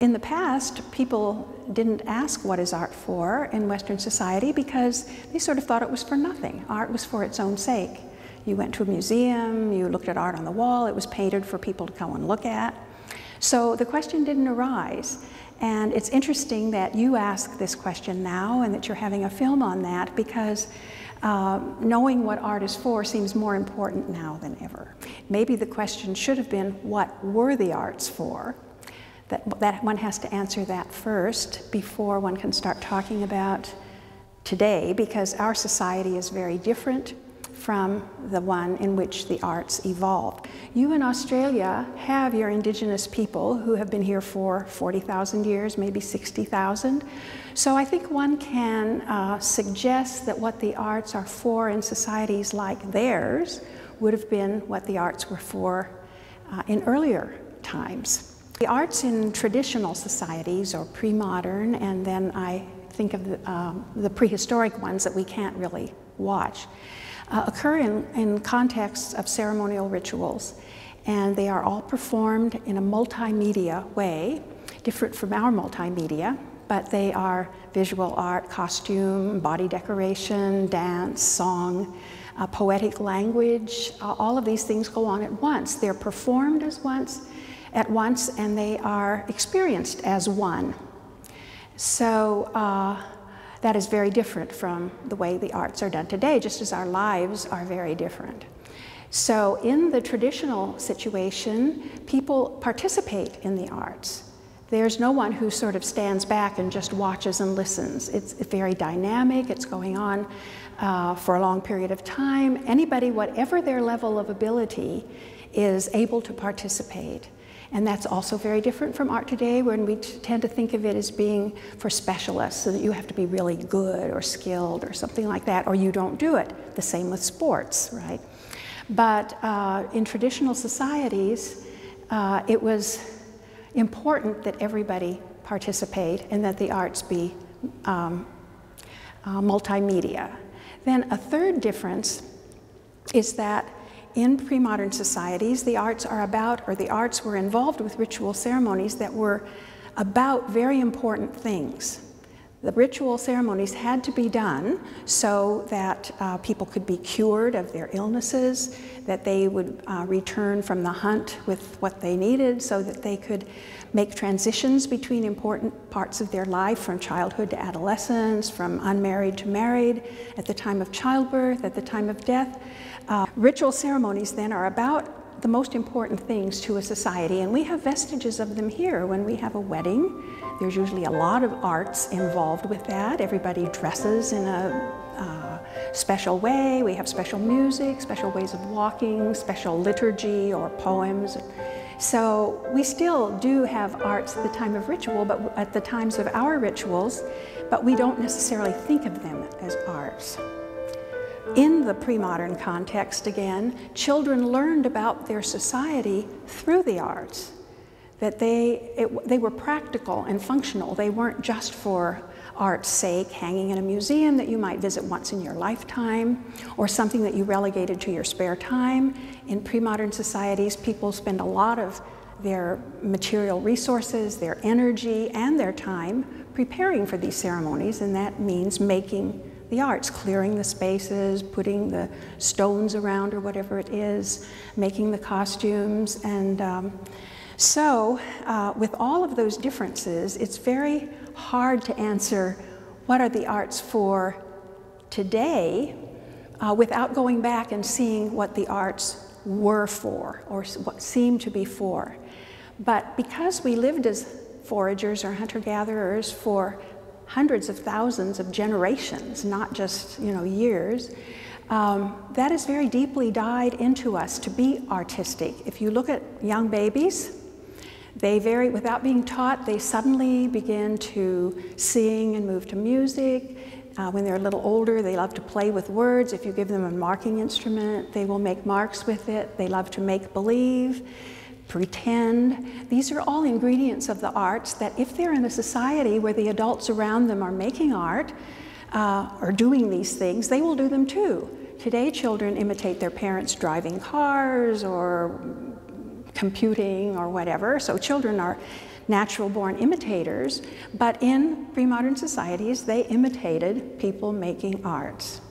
In the past, people didn't ask what is art for in Western society because they sort of thought it was for nothing. Art was for its own sake. You went to a museum, you looked at art on the wall, it was painted for people to go and look at. So the question didn't arise. And it's interesting that you ask this question now and that you're having a film on that, because knowing what art is for seems more important now than ever. Maybe the question should have been, what were the arts for? That one has to answer that first before one can start talking about today, because our society is very different from the one in which the arts evolved. You in Australia have your indigenous people who have been here for 40,000 years, maybe 60,000. So I think one can suggest that what the arts are for in societies like theirs would have been what the arts were for in earlier times. The arts in traditional societies, or pre-modern, and then I think of the prehistoric ones that we can't really watch, occur in contexts of ceremonial rituals, and they are all performed in a multimedia way, different from our multimedia, but they are visual art, costume, body decoration, dance, song, poetic language. All of these things go on at once. They're performed at once, and they are experienced as one. So that is very different from the way the arts are done today, just as our lives are very different. So in the traditional situation, people participate in the arts. There's no one who sort of stands back and just watches and listens. It's very dynamic, it's going on for a long period of time. Anybody, whatever their level of ability, is able to participate. And that's also very different from art today, when we tend to think of it as being for specialists, so that you have to be really good or skilled or something like that, or you don't do it. The same with sports, right? But in traditional societies, it was important that everybody participate and that the arts be multimedia. Then a third difference is that in pre-modern societies, the arts are about, or the arts were involved with ritual ceremonies that were about very important things. The ritual ceremonies had to be done so that people could be cured of their illnesses, that they would return from the hunt with what they needed, so that they could make transitions between important parts of their life, from childhood to adolescence, from unmarried to married, at the time of childbirth, at the time of death. Ritual ceremonies then are about the most important things to a society, and we have vestiges of them here. When we have a wedding, there's usually a lot of arts involved with that. Everybody dresses in a special way. We have special music, special ways of walking, special liturgy or poems. So we still do have arts at the time of ritual, but at the times of our rituals, but we don't necessarily think of them as arts. In the pre-modern context, again, children learned about their society through the arts, that they were practical and functional. They weren't just for art's sake, hanging in a museum that you might visit once in your lifetime, or something that you relegated to your spare time. In pre-modern societies, people spend a lot of their material resources, their energy, and their time preparing for these ceremonies, and that means making the arts, clearing the spaces, putting the stones around or whatever it is, making the costumes. And so with all of those differences, it's very hard to answer what are the arts for today without going back and seeing what the arts were for, or what seemed to be for. But because we lived as foragers or hunter-gatherers for hundreds of thousands of generations, not just years, that is very deeply dyed into us to be artistic. If you look at young babies, without being taught, they suddenly begin to sing and move to music. When they're a little older, they love to play with words. If you give them a marking instrument, they will make marks with it. They love to make believe, pretend. These are all ingredients of the arts that, if they're in a society where the adults around them are making art or doing these things, they will do them too. Today, children imitate their parents driving cars or computing or whatever, so children are natural-born imitators, but in pre-modern societies, they imitated people making arts.